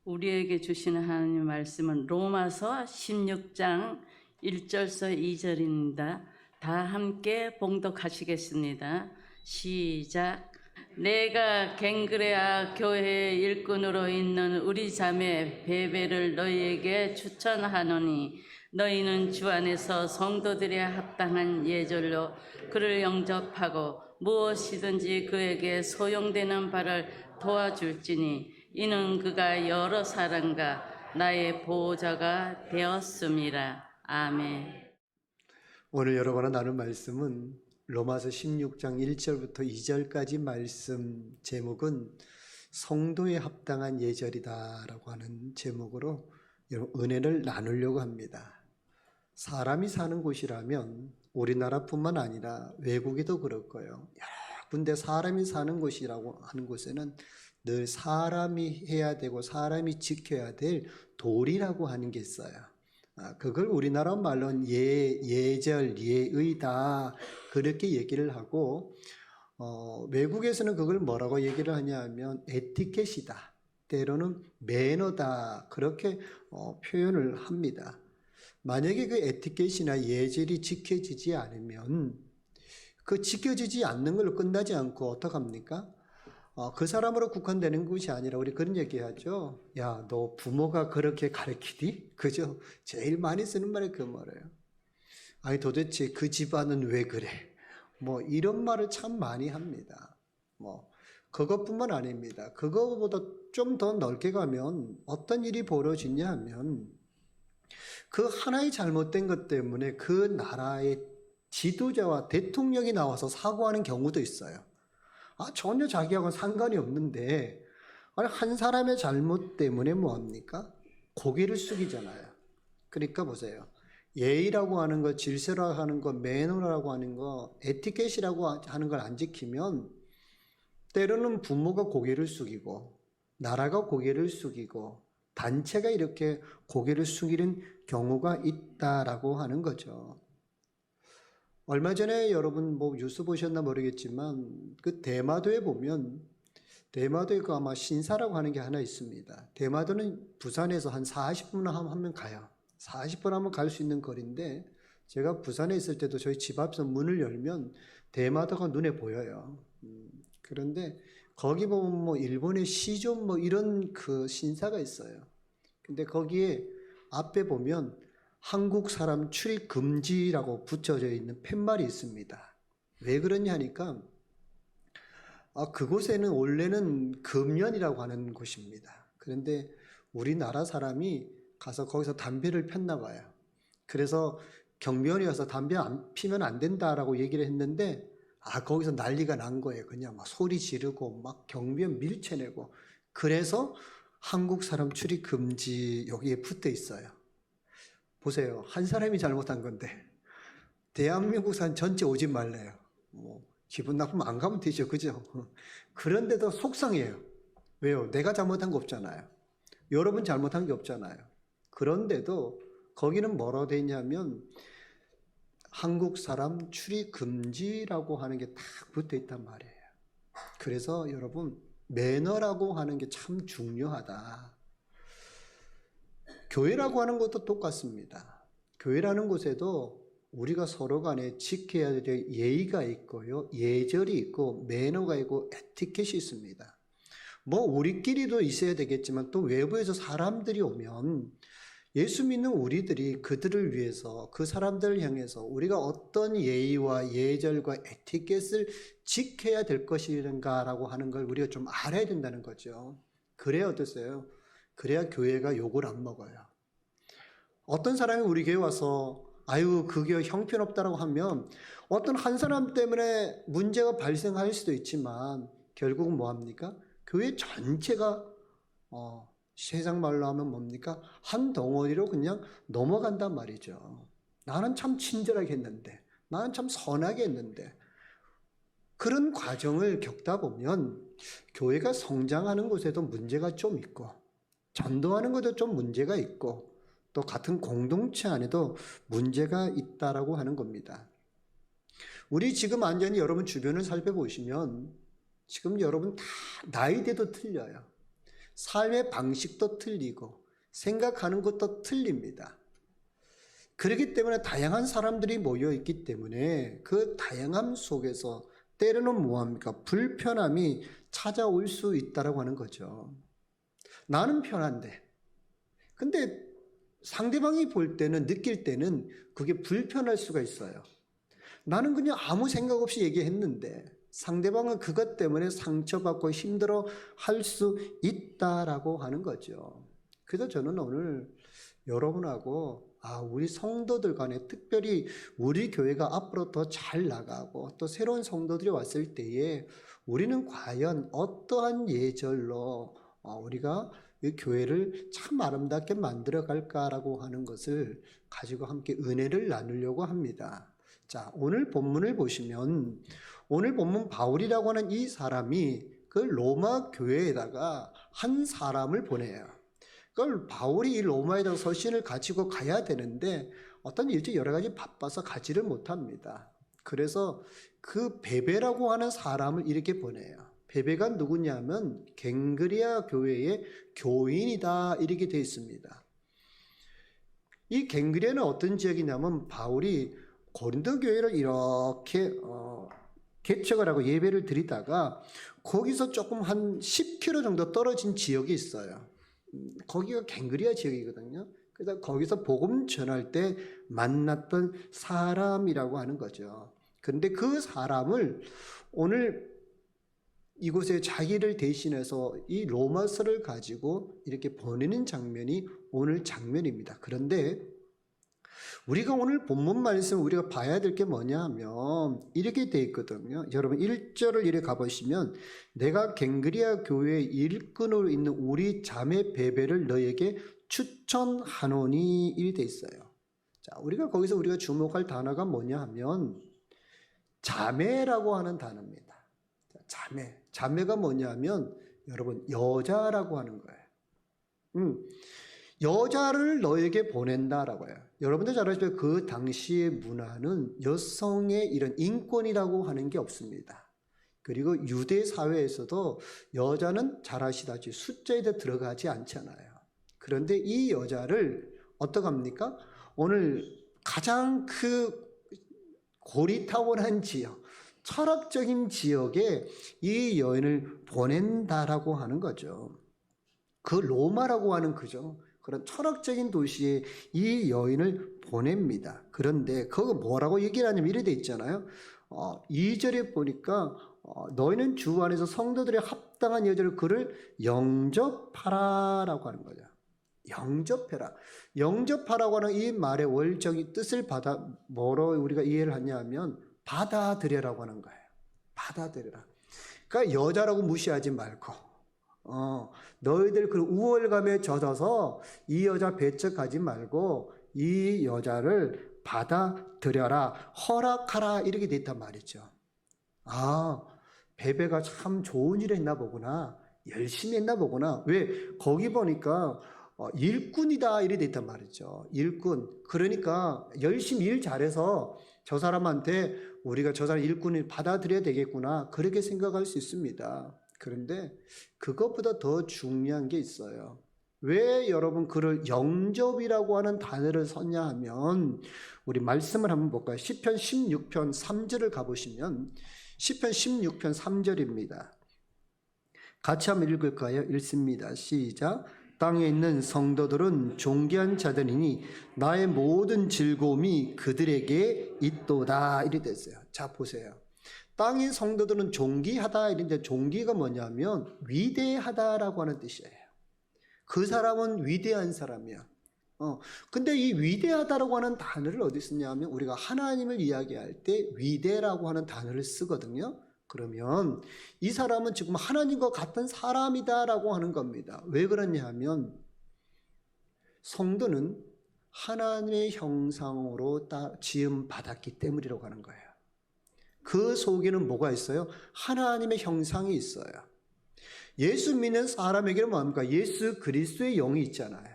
우리에게 주시는 하나님 말씀은 로마서 16장 1절서 2절입니다. 다 함께 봉독하시겠습니다. 시작. 내가 갱그레아 교회의 일꾼으로 있는 우리 자매 베베를 너희에게 추천하노니 너희는 주 안에서 성도들에 합당한 예절로 그를 영접하고 무엇이든지 그에게 소용되는 바를 도와줄지니 이는 그가 여러 사람과 나의 보호자가 되었음이라. 아멘. 오늘 여러분과 나눌 말씀은 로마서 16장 1절부터 2절까지 말씀 제목은 성도에 합당한 예절이다라고 하는 제목으로 은혜를 나누려고 합니다. 사람이 사는 곳이라면 우리나라뿐만 아니라 외국에도 그럴 거예요. 여러 군데 사람이 사는 곳이라고 하는 곳에는 늘 사람이 해야 되고 사람이 지켜야 될 도리라고 하는 게 있어요. 그걸 우리나라 말로는 예절, 예의다 그렇게 얘기를 하고 외국에서는 그걸 뭐라고 얘기를 하냐면 에티켓이다, 때로는 매너다 그렇게 표현을 합니다. 만약에 그 에티켓이나 예절이 지켜지지 않으면 그 지켜지지 않는 걸로 끝나지 않고 어떡합니까? 그 사람으로 국한되는 것이 아니라 우리 그런 얘기하죠. 야, 너 부모가 그렇게 가르치디? 그죠? 제일 많이 쓰는 말이 그 말이에요. 아니 도대체 그 집안은 왜 그래? 뭐 이런 말을 참 많이 합니다. 뭐 그것뿐만 아닙니다. 그거보다 좀 더 넓게 가면 어떤 일이 벌어지냐 하면 그 하나의 잘못된 것 때문에 그 나라의 지도자와 대통령이 나와서 사과하는 경우도 있어요. 전혀 자기하고는 상관이 없는데 한 사람의 잘못 때문에 뭐합니까? 고개를 숙이잖아요. 그러니까 보세요. 예의라고 하는 거, 질서라고 하는 거, 매너라고 하는 거, 에티켓이라고 하는 걸 안 지키면 때로는 부모가 고개를 숙이고 나라가 고개를 숙이고 단체가 이렇게 고개를 숙이는 경우가 있다라고 하는 거죠. 얼마 전에 여러분 뭐 뉴스 보셨나 모르겠지만 그 대마도에 보면 대마도에 그 아마 신사라고 하는 게 하나 있습니다. 대마도는 부산에서 한 40분 하면 가요. 40분 하면 갈 수 있는 거리인데 제가 부산에 있을 때도 저희 집 앞에서 문을 열면 대마도가 눈에 보여요. 그런데 거기 보면 뭐 일본의 시존 뭐 이런 그 신사가 있어요. 근데 거기에 앞에 보면 한국 사람 출입 금지라고 붙여져 있는 팻말이 있습니다. 왜 그러냐 하니까 그곳에는 원래는 금연이라고 하는 곳입니다. 그런데 우리나라 사람이 가서 거기서 담배를 폈나 봐요. 그래서 경비원이 와서 담배 안 피면 안 된다라고 얘기를 했는데 거기서 난리가 난 거예요. 그냥 막 소리 지르고 막 경비원 밀쳐내고. 그래서 한국 사람 출입 금지 여기에 붙어 있어요. 보세요. 한 사람이 잘못한 건데 대한민국 산 전체 오지 말래요. 뭐 기분 나쁘면 안 가면 되죠. 그죠? 그런데도 속상해요. 왜요? 내가 잘못한 거 없잖아요. 여러분 잘못한 게 없잖아요. 그런데도 거기는 뭐라고 되어 있냐면 한국 사람 출입 금지라고 하는 게 딱 붙어 있단 말이에요. 그래서 여러분 매너라고 하는 게 참 중요하다. 교회라고 하는 것도 똑같습니다. 교회라는 곳에도 우리가 서로 간에 지켜야 될 예의가 있고요, 예절이 있고 매너가 있고 에티켓이 있습니다. 뭐 우리끼리도 있어야 되겠지만 또 외부에서 사람들이 오면 예수 믿는 우리들이 그들을 위해서 그 사람들을 향해서 우리가 어떤 예의와 예절과 에티켓을 지켜야 될 것인가라고 하는 걸 우리가 좀 알아야 된다는 거죠. 그래야 어떠세요? 그래야 교회가 욕을 안 먹어요. 어떤 사람이 우리 교회 와서 그 교회 형편없다라고 하면 어떤 한 사람 때문에 문제가 발생할 수도 있지만 결국은 뭐합니까? 교회 전체가 세상 말로 하면 뭡니까? 한 덩어리로 그냥 넘어간단 말이죠. 나는 참 친절하게 했는데, 나는 참 선하게 했는데, 그런 과정을 겪다 보면 교회가 성장하는 곳에도 문제가 좀 있고, 전도하는 것도 좀 문제가 있고, 또 같은 공동체 안에도 문제가 있다라고 하는 겁니다. 우리 지금 완전히 여러분 주변을 살펴보시면 지금 여러분 다 나이대도 틀려요. 삶의 방식도 틀리고 생각하는 것도 틀립니다. 그렇기 때문에 다양한 사람들이 모여 있기 때문에 그 다양함 속에서 때로는 뭐합니까? 불편함이 찾아올 수 있다라고 하는 거죠. 나는 편한데 근데 상대방이 볼 때는, 느낄 때는 그게 불편할 수가 있어요. 나는 그냥 아무 생각 없이 얘기했는데 상대방은 그것 때문에 상처받고 힘들어 할 수 있다라고 하는 거죠. 그래서 저는 오늘 여러분하고 우리 성도들 간에 특별히 우리 교회가 앞으로 더 잘 나가고 또 새로운 성도들이 왔을 때에 우리는 과연 어떠한 예절로 우리가 이 교회를 참 아름답게 만들어 갈까라고 하는 것을 가지고 함께 은혜를 나누려고 합니다. 자, 오늘 본문을 보시면 오늘 본문 바울이라고 하는 이 사람이 그 로마 교회에다가 한 사람을 보내요. 그걸 바울이 이 로마에다가 서신을 가지고 가야 되는데 어떤 일이 여러 가지 바빠서 가지를 못합니다. 그래서 그 베베라고 하는 사람을 이렇게 보내요. 베베가 누구냐면 갱그리아 교회의 교인이다 이렇게 되어 있습니다. 이 갱그리아는 어떤 지역이냐면 바울이 고린도 교회를 이렇게 개척을 하고 예배를 드리다가 거기서 조금 한 10km 정도 떨어진 지역이 있어요. 거기가 갱그리아 지역이거든요. 그래서 거기서 복음 전할 때 만났던 사람이라고 하는 거죠. 그런데 그 사람을 오늘 이곳에 자기를 대신해서 이 로마서를 가지고 이렇게 보내는 장면이 오늘 장면입니다. 그런데 우리가 오늘 본문 말씀 우리가 봐야 될 게 뭐냐 하면 이렇게 돼 있거든요. 여러분 1절을 이렇게 가보시면 내가 갱그리아 교회 일꾼으로 있는 우리 자매 베베를 너에게 추천하노니 이렇게 돼 있어요. 자, 우리가 거기서 우리가 주목할 단어가 뭐냐 하면 자매라고 하는 단어입니다. 자매가 뭐냐면 여러분 여자라고 하는 거예요. 여자를 너에게 보낸다라고 해요. 여러분들 잘 아시죠? 그 당시의 문화는 여성의 이런 인권이라고 하는 게 없습니다. 그리고 유대 사회에서도 여자는 잘 아시다시피 숫자에 들어가지 않잖아요. 그런데 이 여자를 어떡합니까? 오늘 가장 그 고리타분한 지역, 철학적인 지역에 이 여인을 보낸다라고 하는 거죠. 그 로마라고 하는 그죠. 그런 철학적인 도시에 이 여인을 보냅니다. 그런데 그거 뭐라고 얘기를 하냐면 이래 돼 있잖아요. 2절에 보니까 너희는 주 안에서 성도들의 합당한 여자를 그를 영접하라라고 하는 거죠. 영접해라. 영접하라고 하는 이 말의 원적인 뜻을 뭐로 우리가 이해를 하냐면 받아들여라고 하는 거예요. 받아들여라. 그러니까 여자라고 무시하지 말고 너희들 그 우월감에 젖어서 이 여자 배척하지 말고 이 여자를 받아들여라, 허락하라 이렇게 돼 있단 말이죠. 베베가 참 좋은 일을 했나 보구나, 열심히 했나 보구나. 왜? 거기 보니까 일꾼이다 이렇게 돼 있단 말이죠. 일꾼. 그러니까 열심히 일 잘해서 저 사람한테 우리가 저 사람 일꾼을 받아들여야 되겠구나 그렇게 생각할 수 있습니다. 그런데 그것보다 더 중요한 게 있어요. 왜 여러분 그를 영접이라고 하는 단어를 썼냐 하면 우리 말씀을 한번 볼까요? 시편 16편 3절을 가보시면 시편 16편 3절입니다. 같이 한번 읽을까요? 읽습니다. 시작. 땅에 있는 성도들은 존귀한 자들이니 나의 모든 즐거움이 그들에게 있도다 이렇게 됐어요. 자 보세요. 땅의 성도들은 존귀하다 이런데 존귀가 뭐냐면 위대하다라고 하는 뜻이에요. 그 사람은 위대한 사람이야. 근데 이 위대하다라고 하는 단어를 어디 쓰냐면 우리가 하나님을 이야기할 때 위대라고 하는 단어를 쓰거든요. 그러면 이 사람은 지금 하나님과 같은 사람이다라고 하는 겁니다. 왜 그러냐 하면 성도는 하나님의 형상으로 지음 받았기 때문이라고 하는 거예요. 그 속에는 뭐가 있어요? 하나님의 형상이 있어요. 예수 믿는 사람에게는 뭡니까? 예수 그리스도의 영이 있잖아요.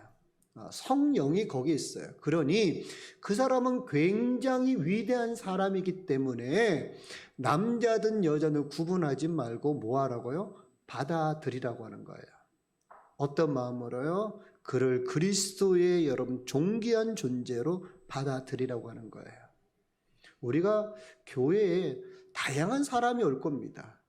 성령이 거기 있어요. 그러니 그 사람은 굉장히 위대한 사람이기 때문에 남자든 여자든 구분하지 말고 뭐 하라고요? 받아들이라고 하는 거예요. 어떤 마음으로요? 그를 그리스도의 여러분 존귀한 존재로 받아들이라고 하는 거예요. 우리가 교회에 다양한 사람이 올 겁니다.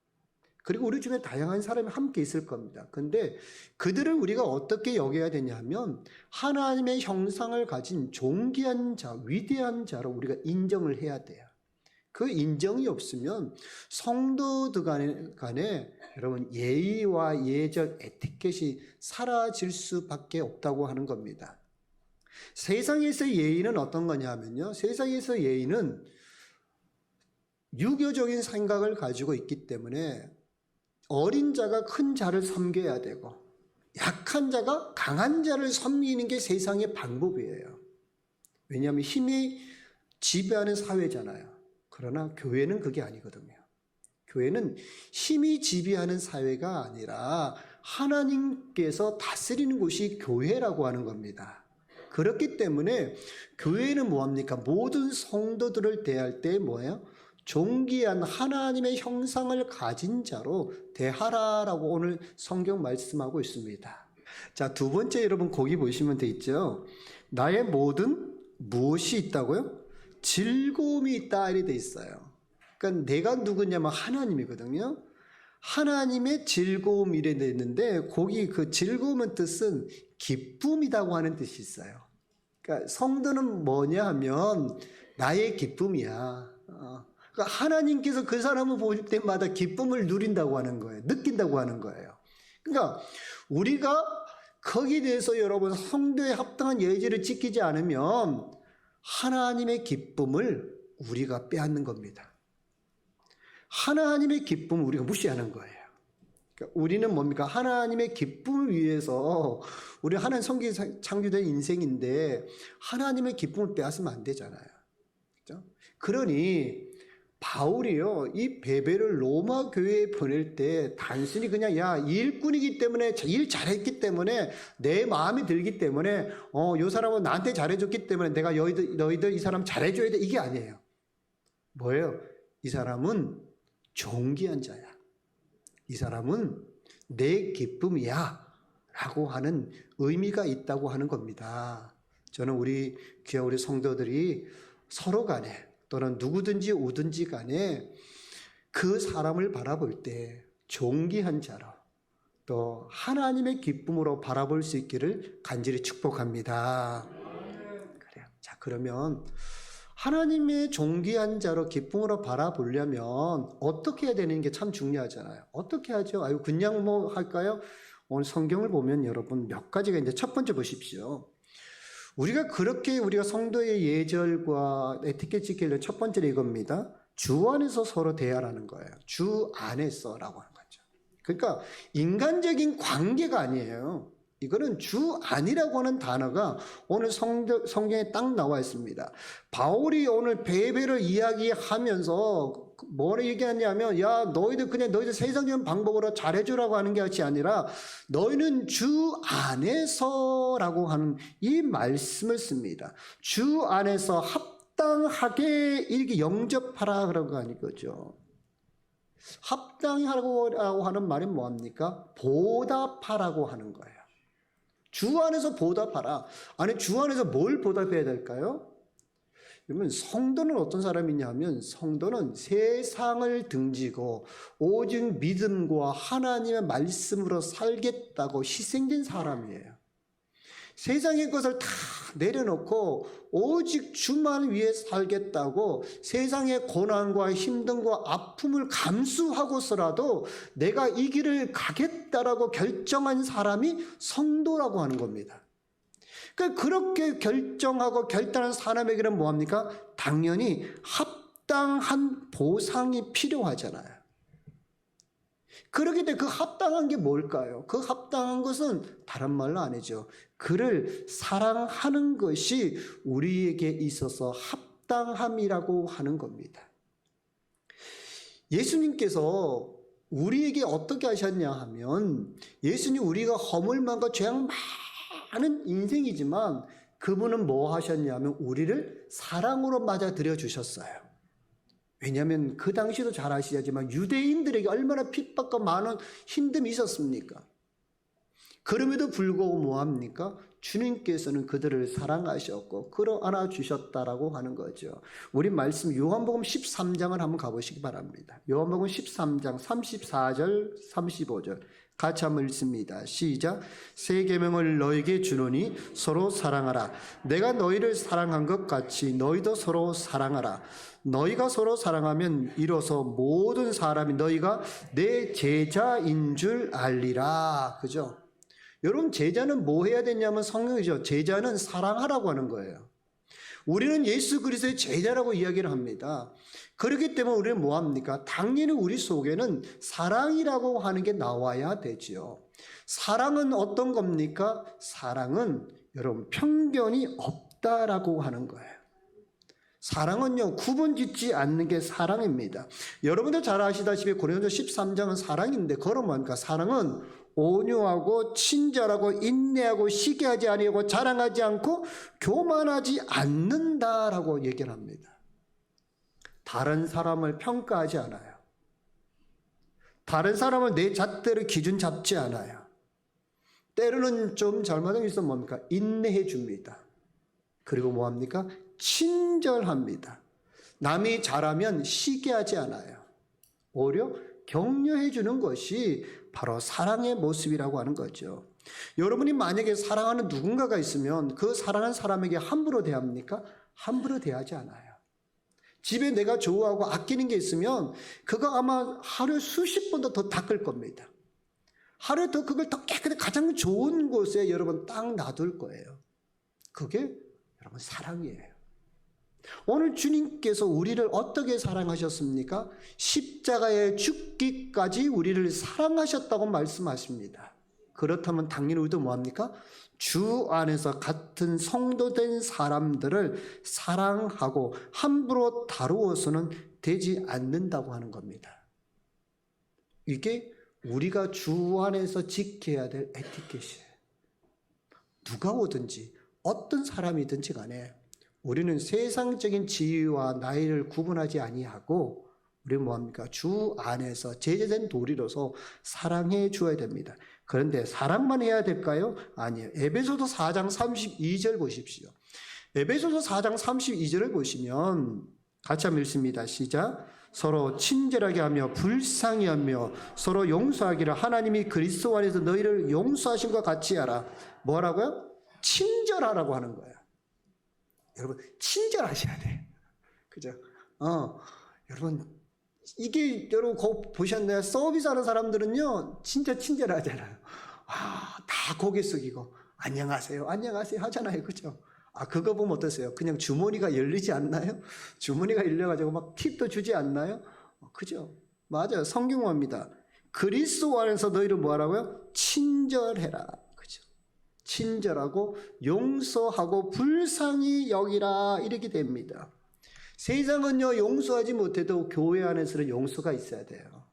그리고 우리 중에 다양한 사람이 함께 있을 겁니다. 근데 그들을 우리가 어떻게 여겨야 되냐면 하나님의 형상을 가진 존귀한 자, 위대한 자로 우리가 인정을 해야 돼요. 그 인정이 없으면 성도들 간에 여러분 예의와 예절, 에티켓이 사라질 수밖에 없다고 하는 겁니다. 세상에서 예의는 어떤 거냐면요. 세상에서 예의는 유교적인 생각을 가지고 있기 때문에 어린 자가 큰 자를 섬겨야 되고 약한 자가 강한 자를 섬기는 게 세상의 방법이에요. 왜냐하면 힘이 지배하는 사회잖아요. 그러나 교회는 그게 아니거든요. 교회는 힘이 지배하는 사회가 아니라 하나님께서 다스리는 곳이 교회라고 하는 겁니다. 그렇기 때문에 교회는 뭐합니까? 모든 성도들을 대할 때 뭐예요? 존귀한 하나님의 형상을 가진 자로 대하라라고 오늘 성경 말씀하고 있습니다. 자, 두 번째 여러분 거기 보시면 돼 있죠. 나의 모든 무엇이 있다고요? 즐거움이 있다 이렇게 돼 있어요. 그러니까 내가 누구냐면 하나님이거든요. 하나님의 즐거움 이래 돼 있는데 거기 그 즐거움의 뜻은 기쁨이라고 하는 뜻이 있어요. 그러니까 성도는 뭐냐 하면 나의 기쁨이야. 그러니까 하나님께서 그 사람을 볼 때마다 기쁨을 누린다고 하는 거예요. 느낀다고 하는 거예요. 그러니까 우리가 거기에 대해서 여러분 성도에 합당한 예절을 지키지 않으면 하나님의 기쁨을 우리가 빼앗는 겁니다. 하나님의 기쁨을 우리가 무시하는 거예요. 그러니까 우리는 뭡니까? 하나님의 기쁨을 위해서 우리 하나님 성경에 창조된 인생인데 하나님의 기쁨을 빼앗으면 안 되잖아요. 그렇죠? 그러니 바울이요, 이 베베를 로마 교회에 보낼 때 단순히 그냥 야, 일꾼이기 때문에 일 잘했기 때문에 내 마음이 들기 때문에 요 사람은 나한테 잘해줬기 때문에 내가 너희들 이 사람 잘해줘야 돼 이게 아니에요. 뭐예요? 이 사람은 존귀한 자야. 이 사람은 내 기쁨이야 라고 하는 의미가 있다고 하는 겁니다. 저는 우리 귀한 우리 성도들이 서로 간에 또는 누구든지 오든지 간에 그 사람을 바라볼 때 존귀한 자로 또 하나님의 기쁨으로 바라볼 수 있기를 간절히 축복합니다. 그래요. 자, 그러면 하나님의 존귀한 자로 기쁨으로 바라보려면 어떻게 해야 되는 게 참 중요하잖아요. 어떻게 하죠? 그냥 뭐 할까요? 오늘 성경을 보면 여러분 몇 가지가 이제 첫 번째 보십시오. 우리가 성도의 예절과 에티켓 지키려는 첫 번째는 이겁니다. 주 안에서 서로 대하라는 거예요. 주 안에서라고 하는 거죠. 그러니까 인간적인 관계가 아니에요. 이거는 주 안이라고 하는 단어가 오늘 성경에 딱 나와 있습니다. 바울이 오늘 베베를 이야기하면서 뭐를 얘기하냐면 야, 너희들 세상적인 방법으로 잘해주라고 하는 것이 아니라 너희는 주 안에서라고 하는 이 말씀을 씁니다. 주 안에서 합당하게 이렇게 영접하라 그런 거 아니거죠. 합당하라고 하는 말이 뭐합니까? 보답하라고 하는 거예요. 주 안에서 보답하라. 아니, 주 안에서 뭘 보답해야 될까요? 그러면 성도는 어떤 사람이냐면 성도는 세상을 등지고 오직 믿음과 하나님의 말씀으로 살겠다고 희생된 사람이에요. 세상의 것을 다 내려놓고 오직 주만 위해 살겠다고 세상의 고난과 힘듦과 아픔을 감수하고서라도 내가 이 길을 가겠다라고 결정한 사람이 성도라고 하는 겁니다. 그러니까 그렇게 결정하고 결단한 사람에게는 뭐합니까? 당연히 합당한 보상이 필요하잖아요. 그렇기 때문에 그 합당한 게 뭘까요? 그 합당한 것은 다른 말로 아니죠. 그를 사랑하는 것이 우리에게 있어서 합당함이라고 하는 겁니다. 예수님께서 우리에게 어떻게 하셨냐 하면 예수님 우리가 허물만과 죄악 많은 인생이지만 그분은 뭐 하셨냐면 우리를 사랑으로 맞아들여 주셨어요. 왜냐하면 그 당시도 잘 아시지만 유대인들에게 얼마나 핍박과 많은 힘듦이 있었습니까? 그럼에도 불구하고 뭐합니까? 주님께서는 그들을 사랑하셨고 끌어안아 주셨다라고 하는 거죠. 우리 말씀 요한복음 13장을 한번 가보시기 바랍니다. 요한복음 13장 34절 35절 같이 한번 읽습니다. 시작. 새 계명을 너에게 주노니 서로 사랑하라. 내가 너희를 사랑한 것 같이 너희도 서로 사랑하라. 너희가 서로 사랑하면 이로써 모든 사람이 너희가 내 제자인 줄 알리라. 그죠? 여러분, 제자는 뭐 해야 되냐면 성경이죠. 제자는 사랑하라고 하는 거예요. 우리는 예수 그리스도의 제자라고 이야기를 합니다. 그렇기 때문에 우리는 뭐합니까? 당연히 우리 속에는 사랑이라고 하는 게 나와야 되지요. 사랑은 어떤 겁니까? 사랑은 여러분 편견이 없다라고 하는 거예요. 사랑은요, 구분 짓지 않는 게 사랑입니다. 여러분도 잘 아시다시피 고린도 13장은 사랑인데 그건 뭡니까? 사랑은 온유하고 친절하고 인내하고 시기하지 아니하고 자랑하지 않고 교만하지 않는다라고 얘기를 합니다. 다른 사람을 평가하지 않아요. 다른 사람을 내 잣대로 기준 잡지 않아요. 때로는 좀 잘못한 게 있으면 뭡니까? 인내해 줍니다. 그리고 뭐합니까? 친절합니다. 남이 잘하면 시기하지 않아요. 오히려 격려해 주는 것이 바로 사랑의 모습이라고 하는 거죠. 여러분이 만약에 사랑하는 누군가가 있으면 그 사랑하는 사람에게 함부로 대합니까? 함부로 대하지 않아요. 집에 내가 좋아하고 아끼는 게 있으면 그거 아마 하루에 수십 번도 더 닦을 겁니다. 하루에 더 그걸 더 깨끗하게 가장 좋은 곳에 여러분 딱 놔둘 거예요. 그게 여러분 사랑이에요. 오늘 주님께서 우리를 어떻게 사랑하셨습니까? 십자가에 죽기까지 우리를 사랑하셨다고 말씀하십니다. 그렇다면 당연히 우리도 뭐합니까? 주 안에서 같은 성도된 사람들을 사랑하고 함부로 다루어서는 되지 않는다고 하는 겁니다. 이게 우리가 주 안에서 지켜야 될 에티켓이에요. 누가 오든지 어떤 사람이든지 간에 우리는 세상적인 지위와 나이를 구분하지 아니하고 우리는 뭐합니까? 주 안에서 제재된 도리로서 사랑해 주어야 됩니다. 그런데 사랑만 해야 될까요? 아니에요. 에베소서 4장 32절 보십시오. 에베소서 4장 32절을 보시면 같이 한번 읽습니다. 시작. 서로 친절하게 하며 불쌍히 하며 서로 용서하기를 하나님이 그리스도 안에서 너희를 용서하신 것 같이 하라. 뭐라고요? 친절하라고 하는 거예요. 여러분 친절하셔야 돼. 그죠? 여러분 이게 여러분 거 보셨나요? 서비스하는 사람들은요 진짜 친절하잖아요. 다 고개 숙이고 안녕하세요, 안녕하세요 하잖아요. 그죠? 그거 보면 어떠세요? 그냥 주머니가 열리지 않나요? 주머니가 열려가지고 막 팁도 주지 않나요? 그죠? 맞아요. 성경화입니다. 그리스도 안에서 너희를 뭐하라고요? 친절해라. 그죠? 친절하고 용서하고 불쌍히 여기라 이렇게 됩니다. 세상은요 용서하지 못해도 교회 안에서는 용서가 있어야 돼요.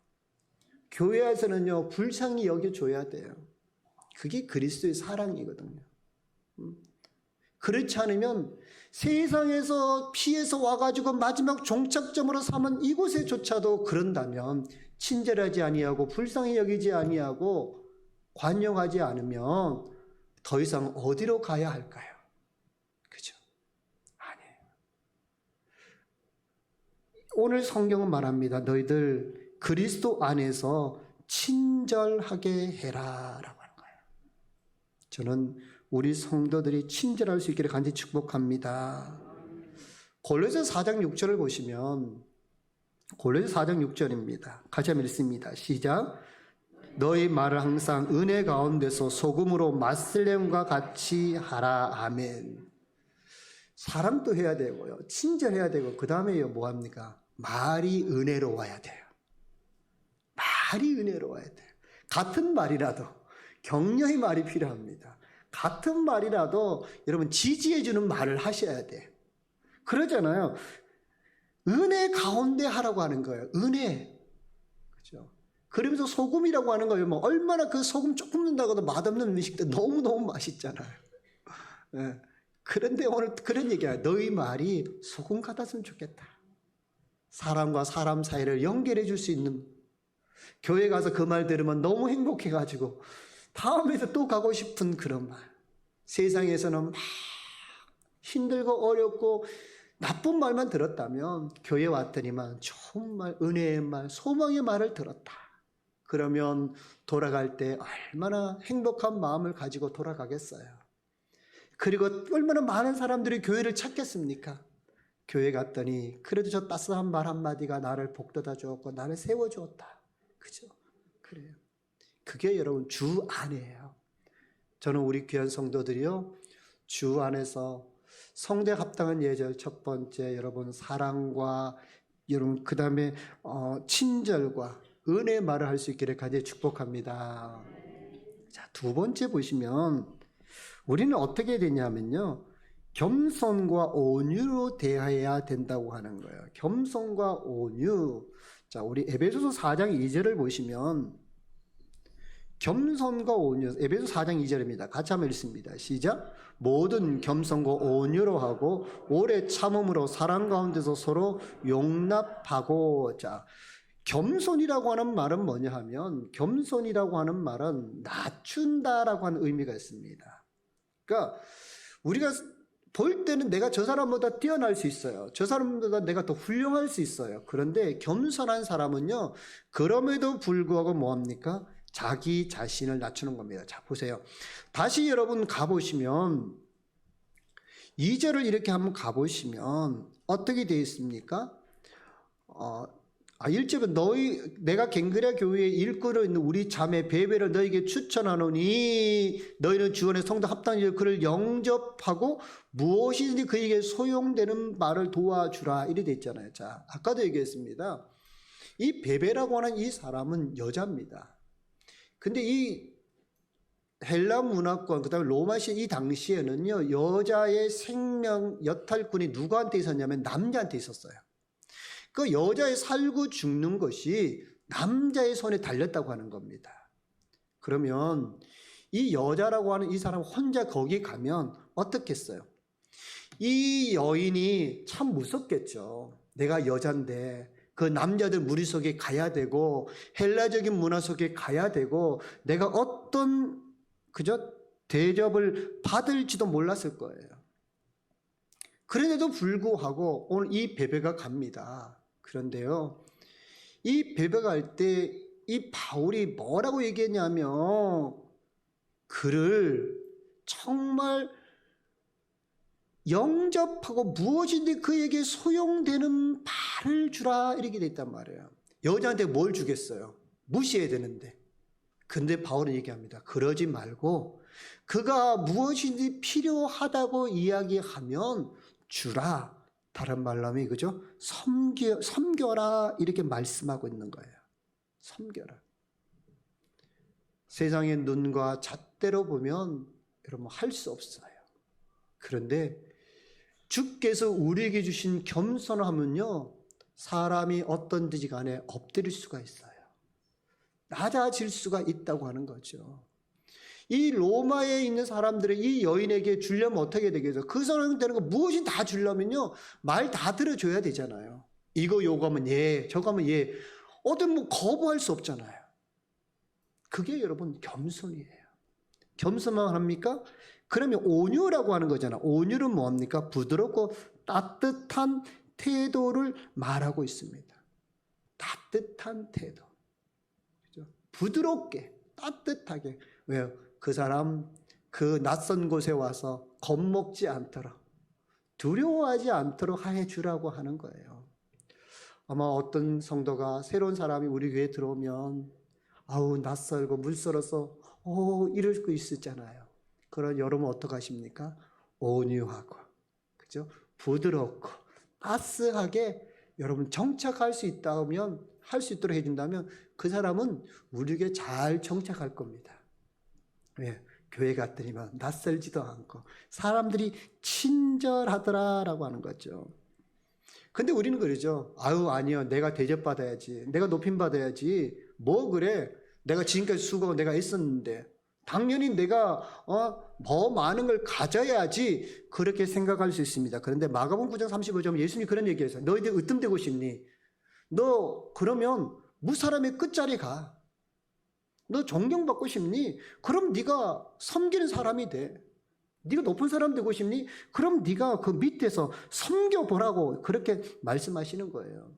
교회 안에서는요 불쌍히 여겨줘야 돼요. 그게 그리스도의 사랑이거든요. 그렇지 않으면 세상에서 피해서 와가지고 마지막 종착점으로 삼은 이곳에조차도 그런다면 친절하지 아니하고 불쌍히 여기지 아니하고 관용하지 않으면 더 이상 어디로 가야 할까요? 그죠? 아니에요. 오늘 성경은 말합니다. 너희들 그리스도 안에서 친절하게 해라 라고 하는 거예요. 저는 우리 성도들이 친절할 수 있기를 간절히 축복합니다. 골로새 4장 6절을 보시면 골로새 4장 6절입니다. 같이 한번 읽습니다. 시작. 너희 말을 항상 은혜 가운데서 소금으로 맛슬렘과 같이 하라. 아멘. 사랑도 해야 되고요. 친절해야 되고 그 다음에요 뭐합니까? 말이 은혜로워야 돼요. 말이 은혜로워야 돼요. 같은 말이라도 격려의 말이 필요합니다. 같은 말이라도 여러분 지지해 주는 말을 하셔야 돼요. 그러잖아요. 은혜 가운데 하라고 하는 거예요. 은혜. 그렇죠? 그러면서 소금이라고 하는 거예요. 뭐 얼마나 그 소금 조금 넣는다고도 맛없는 음식도 너무너무 맛있잖아요. 네. 그런데 오늘 그런 얘기야. 너희 말이 소금 같았으면 좋겠다. 사람과 사람 사이를 연결해 줄 수 있는, 교회 가서 그 말 들으면 너무 행복해가지고 다음에도 또 가고 싶은 그런 말. 세상에서는 막 힘들고 어렵고 나쁜 말만 들었다면 교회 왔더니만 좋은 말, 은혜의 말, 소망의 말을 들었다. 그러면 돌아갈 때 얼마나 행복한 마음을 가지고 돌아가겠어요. 그리고 얼마나 많은 사람들이 교회를 찾겠습니까? 교회 갔더니 그래도 저 따스한 말 한마디가 나를 복돋아 주었고 나를 세워주었다. 그죠? 그래요. 그게 여러분 주 안이에요. 저는 우리 귀한 성도들이요, 주 안에서 성도에 합당한 예절 첫 번째, 여러분 사랑과 여러분 그 다음에 친절과 은혜의 말을 할 수 있기를 간절히 축복합니다. 자, 두 번째 보시면 우리는 어떻게 되냐면요, 겸손과 온유로 대해야 된다고 하는 거예요. 겸손과 온유. 자, 우리 에베소서 4장 2절을 보시면 겸손과 온유, 에베소 4장 2절입니다. 같이 한번 읽습니다. 시작. 모든 겸손과 온유로 하고 오래 참음으로 사랑 가운데서 서로 용납하고. 자, 겸손이라고 하는 말은 뭐냐 하면, 겸손이라고 하는 말은 낮춘다라고 하는 의미가 있습니다. 그러니까 우리가 볼 때는 내가 저 사람보다 뛰어날 수 있어요. 저 사람보다 내가 더 훌륭할 수 있어요. 그런데 겸손한 사람은요, 그럼에도 불구하고 뭐합니까? 자기 자신을 낮추는 겁니다. 자, 보세요. 다시 여러분 가보시면 2절을 이렇게 한번 가보시면 어떻게 되어 있습니까? 1절은 내가 갱그레아 교회에 일꾼으로 있는 우리 자매 베베를 너에게 추천하노니 너희는 주 안에 성도 합당한 일 그를 영접하고 무엇이든지 그에게 소용되는 말을 도와주라. 이렇게 되어 있잖아요. 자, 아까도 얘기했습니다. 이 베베라고 하는 이 사람은 여자입니다. 근데 이 헬라 문화권, 그 다음에 로마시 이 당시에는요, 여자의 생명 여탈권이 누구한테 있었냐면 남자한테 있었어요. 그 여자의 살고 죽는 것이 남자의 손에 달렸다고 하는 겁니다. 그러면 이 여자라고 하는 이 사람 혼자 거기 가면 어떻겠어요? 이 여인이 참 무섭겠죠. 내가 여잔데 그 남자들 무리 속에 가야 되고 헬라적인 문화 속에 가야 되고 내가 어떤 그저 대접을 받을지도 몰랐을 거예요. 그런데도 불구하고 오늘 이 베베가 갑니다. 그런데요, 이 베베가 갈 때 이 바울이 뭐라고 얘기했냐면 그를 정말 영접하고 무엇인데 그에게 소용되는 말을 주라 이렇게 돼 있단 말이에요. 여자한테 뭘 주겠어요? 무시해야 되는데. 근데 바울은 얘기합니다. 그러지 말고 그가 무엇인지 필요하다고 이야기하면 주라. 다른 말로 하면 그죠? 섬겨라 이렇게 말씀하고 있는 거예요. 섬겨라. 세상의 눈과 잣대로 보면 여러분 할 수 없어요. 그런데 주께서 우리에게 주신 겸손함은요, 사람이 어떤지 간에 엎드릴 수가 있어요. 낮아질 수가 있다고 하는 거죠. 이 로마에 있는 사람들이 이 여인에게 주려면 어떻게 되겠어요? 그 사람이 되는 거 무엇이 다 주려면요, 말 다 들어줘야 되잖아요. 이거 요구하면 예, 저거 하면 예. 어떤 뭐 거부할 수 없잖아요. 그게 여러분 겸손이에요. 겸손만 합니까? 그러면 온유라고 하는 거잖아. 온유는 뭐합니까? 부드럽고 따뜻한 태도를 말하고 있습니다. 따뜻한 태도. 그죠? 부드럽게, 따뜻하게. 왜요? 그 사람 그 낯선 곳에 와서 겁먹지 않도록, 두려워하지 않도록 해주라고 하는 거예요. 아마 어떤 성도가 새로운 사람이 우리 교회에 들어오면 아우 낯설고 물설어서 이럴 수 있었잖아요. 그런 여러분 어떡하십니까? 온유하고, 그죠? 부드럽고 따스하게 여러분 정착할 수 있다면, 할 수 있도록 해준다면 그 사람은 우리에게 잘 정착할 겁니다. 왜? 교회 갔더니만 낯설지도 않고 사람들이 친절하더라라고 하는 거죠. 근데 우리는 그러죠. 아유 아니요, 내가 대접받아야지, 내가 높임받아야지. 뭐 그래, 내가 지금까지 수고하고 내가 애썼는데 당연히 내가 더 많은 걸 가져야지, 그렇게 생각할 수 있습니다. 그런데 마가복음 9장 35절 예수님이 그런 얘기했어요. 너희들 으뜸되고 싶니? 너 그러면 무사람의 끝자리 가. 너 존경받고 싶니? 그럼 네가 섬기는 사람이 돼. 네가 높은 사람 되고 싶니? 그럼 네가 그 밑에서 섬겨보라고 그렇게 말씀하시는 거예요.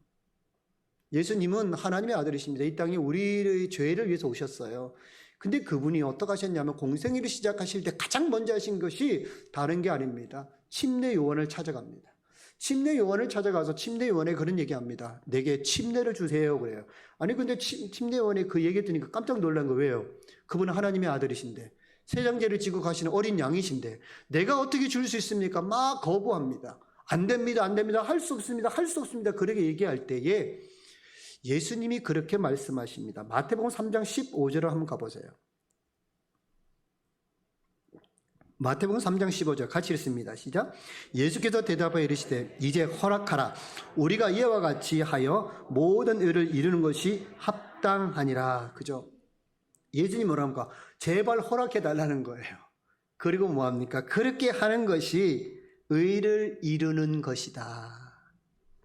예수님은 하나님의 아들이십니다. 이 땅에 우리의 죄를 위해서 오셨어요. 근데 그분이 어떻게 하셨냐면 공생애를 시작하실 때 가장 먼저 하신 것이 다른 게 아닙니다. 침례 요한을 찾아갑니다. 침례 요한을 찾아가서 침례 요한에 그런 얘기합니다. 내게 침례를 주세요 그래요. 아니 근데 침례 요한이 그 얘기 들으니까 깜짝 놀란 거 왜요? 그분은 하나님의 아들이신데 세상죄를 지고 가시는 어린 양이신데 내가 어떻게 줄 수 있습니까? 막 거부합니다. 안 됩니다. 안 됩니다. 할 수 없습니다. 할 수 없습니다. 그렇게 얘기할 때에 예수님이 그렇게 말씀하십니다. 마태복음 3장 15절을 한번 가보세요. 마태복음 3장 15절 같이 읽습니다. 시작. 예수께서 대답하여 이르시되 이제 허락하라. 우리가 이와 같이 하여 모든 의를 이루는 것이 합당하니라. 그죠? 예수님 뭐랍니까? 제발 허락해 달라는 거예요. 그리고 뭐합니까? 그렇게 하는 것이 의를 이루는 것이다.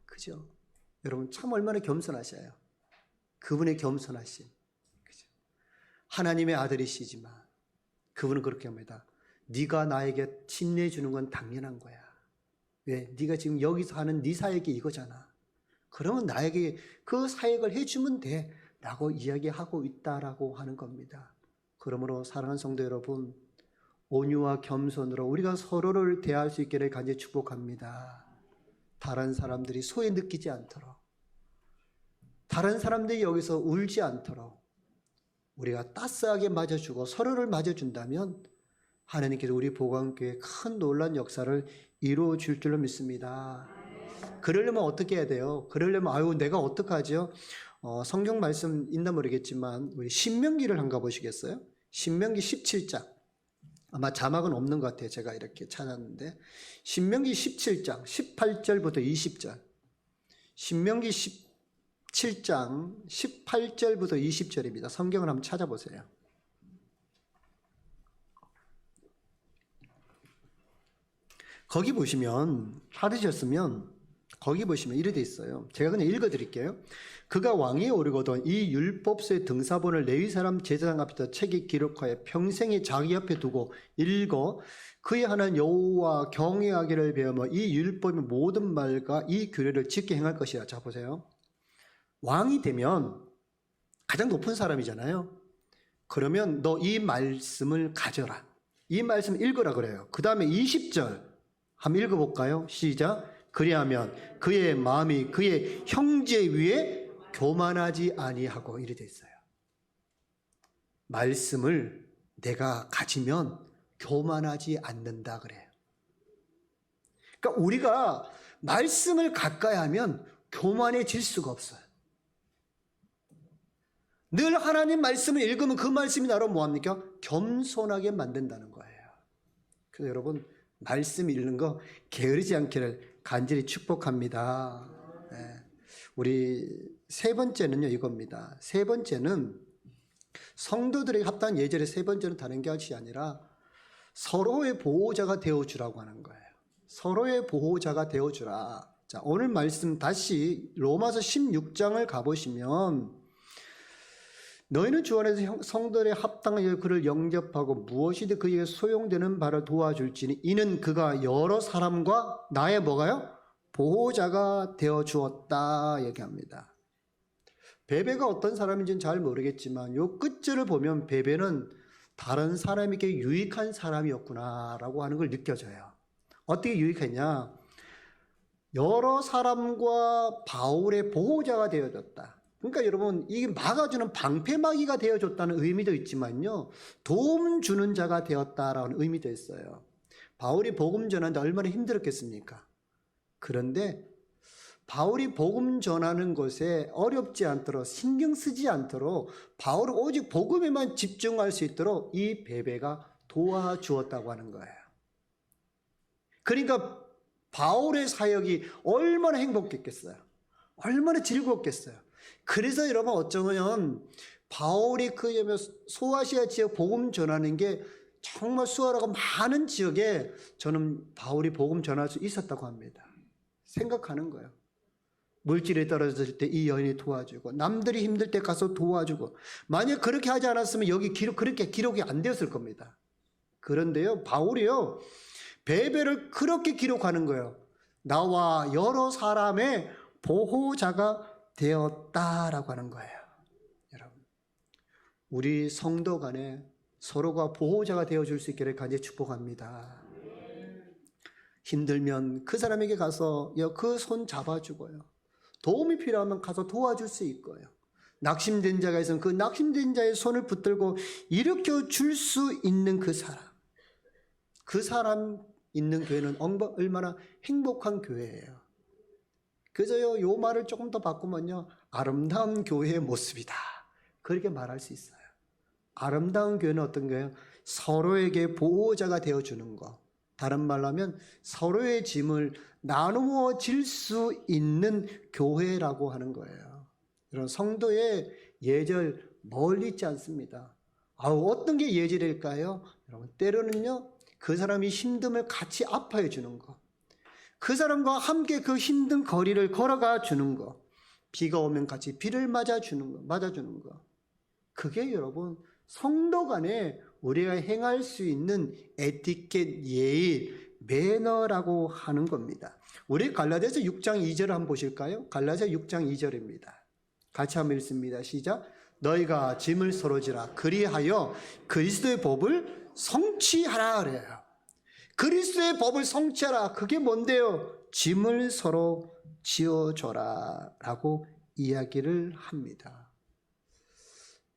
그죠? 여러분 참 얼마나 겸손하셔요. 그분의 겸손하심. 그죠? 하나님의 아들이시지만 그분은 그렇게 합니다. 네가 나에게 침례 주는 건 당연한 거야. 왜? 네가 지금 여기서 하는 네 사역이 이거잖아. 그러면 나에게 그 사역을 해주면 돼 라고 이야기하고 있다라고 하는 겁니다. 그러므로 사랑하는 성도 여러분, 온유와 겸손으로 우리가 서로를 대할 수 있기를 간절히 축복합니다. 다른 사람들이 소외 느끼지 않도록, 다른 사람들이 여기서 울지 않도록 우리가 따스하게 맞아주고 서로를 맞아준다면 하나님께서 우리 보건교회에 큰 놀라운 역사를 이루어 줄 줄로 믿습니다. 그러려면 어떻게 해야 돼요? 그러려면 내가 어떡하죠? 성경 말씀 있나 모르겠지만 우리 신명기를 한번 가보시겠어요? 신명기 17장. 아마 자막은 없는 것 같아요. 제가 이렇게 찾았는데 신명기 17장 18절부터 20절. 신명기 17장 18절부터 20절입니다. 성경을 한번 찾아보세요. 거기 보시면 찾으셨으면 거기 보시면 이렇게 돼 있어요. 제가 그냥 읽어드릴게요. 그가 왕위에 오르거든 이 율법서의 등사본을 레위 사람 제사장 앞에서 책에 기록하여 평생에 자기 앞에 두고 읽어 그의 하나님 여호와 경외하기를 배우며 이 율법의 모든 말과 이 규례를 지켜 행할 것이라. 자 보세요. 왕이 되면 가장 높은 사람이잖아요. 그러면 너 이 말씀을 가져라. 이 말씀 읽으라 그래요. 그 다음에 20절 한번 읽어볼까요? 시작. 그리하면 그의 마음이 그의 형제 위에 교만하지 아니하고 이래 돼 있어요. 말씀을 내가 가지면 교만하지 않는다 그래요. 그러니까 우리가 말씀을 가까이 하면 교만해질 수가 없어요. 늘 하나님 말씀을 읽으면 그 말씀이 나로 뭐합니까? 겸손하게 만든다는 거예요. 그래서 여러분 말씀 읽는 거 게으르지 않기를 간절히 축복합니다. 네. 우리 세 번째는요 이겁니다. 세 번째는 성도들에게 합당한 예절의 세 번째는 다른 것이 아니라 서로의 보호자가 되어주라고 하는 거예요. 서로의 보호자가 되어주라. 자, 오늘 말씀 다시 로마서 16장을 가보시면 너희는 주 안에서 성도의 합당한 그를 영접하고 무엇이든 그에게 소용되는 바를 도와줄지니 이는 그가 여러 사람과 나의 뭐가요? 보호자가 되어 주었다 얘기합니다. 베베가 어떤 사람인지는 잘 모르겠지만 요 끝절을 보면 베베는 다른 사람에게 유익한 사람이었구나라고 하는 걸 느껴져요. 어떻게 유익했냐? 여러 사람과 바울의 보호자가 되어졌다. 그러니까 여러분 이게 막아주는 방패막이가 되어줬다는 의미도 있지만요. 도움 주는 자가 되었다라는 의미도 있어요. 바울이 복음 전하는데 얼마나 힘들었겠습니까? 그런데 바울이 복음 전하는 것에 어렵지 않도록 신경 쓰지 않도록 바울은 오직 복음에만 집중할 수 있도록 이 베베가 도와주었다고 하는 거예요. 그러니까 바울의 사역이 얼마나 행복했겠어요. 얼마나 즐거웠겠어요. 그래서 여러분 어쩌면 바울이 그 소아시아 지역 복음 전하는 게 정말 수월하고 많은 지역에 저는 바울이 복음 전할 수 있었다고 합니다. 생각하는 거예요. 물질이 떨어질 때 이 여인이 도와주고, 남들이 힘들 때 가서 도와주고, 만약 그렇게 하지 않았으면 여기 그렇게 기록이 안 되었을 겁니다. 그런데요, 바울이요, 베베를 그렇게 기록하는 거예요. 나와 여러 사람의 보호자가 되었다라고 하는 거예요. 여러분, 우리 성도 간에 서로가 보호자가 되어줄 수 있기를 간절히 축복합니다. 힘들면 그 사람에게 가서 그 손 잡아주고요. 도움이 필요하면 가서 도와줄 수 있고요. 낙심된 자가 있으면 그 낙심된 자의 손을 붙들고 일으켜 줄 수 있는 그 사람 있는 교회는 얼마나 행복한 교회예요. 그래서요, 요 말을 조금 더 바꾸면요, 아름다운 교회의 모습이다, 그렇게 말할 수 있어요. 아름다운 교회는 어떤 거예요? 서로에게 보호자가 되어주는 거. 다른 말로 하면 서로의 짐을 나누어 질 수 있는 교회라고 하는 거예요. 이런 성도의 예절 멀리 있지 않습니다. 어떤 게 예절일까요? 여러분, 때로는요, 그 사람이 힘듦을 같이 아파해 주는 거, 그 사람과 함께 그 힘든 거리를 걸어가 주는 거, 비가 오면 같이 비를 맞아주는 거, 그게 여러분 성도 간에 우리가 행할 수 있는 에티켓, 예의, 매너라고 하는 겁니다. 우리 갈라디아서 6장 2절을 한번 보실까요? 갈라디아 6장 2절입니다. 같이 한번 읽습니다. 시작. 너희가 짐을 서로 지라 그리하여 그리스도의 법을 성취하라 그래요. 그리스도의 법을 성취하라. 그게 뭔데요? 짐을 서로 지어줘라 라고 이야기를 합니다.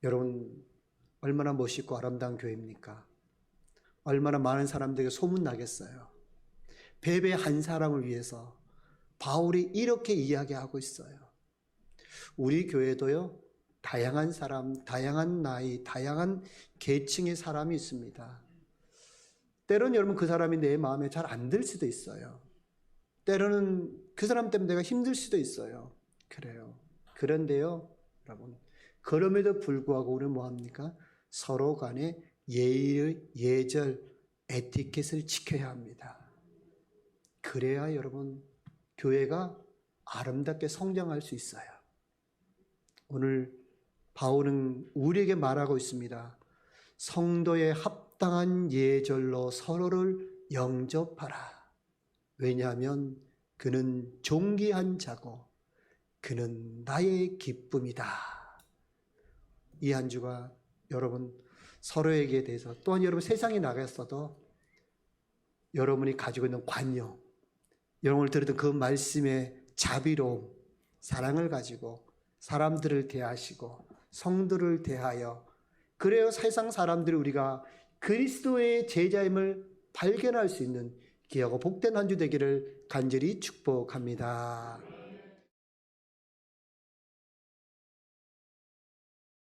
여러분, 얼마나 멋있고 아름다운 교회입니까? 얼마나 많은 사람들에게 소문나겠어요. 베베 한 사람을 위해서 바울이 이렇게 이야기하고 있어요. 우리 교회도요, 다양한 사람, 다양한 나이, 다양한 계층의 사람이 있습니다. 때로는 여러분 그 사람이 내 마음에 잘 안 들 수도 있어요. 때로는 그 사람 때문에 내가 힘들 수도 있어요. 그래요. 그런데요, 여러분, 그럼에도 불구하고 우리는 뭐합니까? 서로 간에 예의, 예절, 에티켓을 지켜야 합니다. 그래야 여러분 교회가 아름답게 성장할 수 있어요. 오늘 바울은 우리에게 말하고 있습니다. 성도의 합당한 예절로 서로를 영접하라. 왜냐하면 그는 존귀한 자고 그는 나의 기쁨이다. 이 한 주가 여러분 서로에게 대해서, 또한 여러분 세상에 나갔어도 여러분이 가지고 있는 관용, 여러분을 들었던 그 말씀의 자비로움, 사랑을 가지고 사람들을 대하시고 성도를 대하여, 그래야 세상 사람들이 우리가 그리스도의 제자임을 발견할 수 있는 귀하고 복된 한 주 되기를 간절히 축복합니다.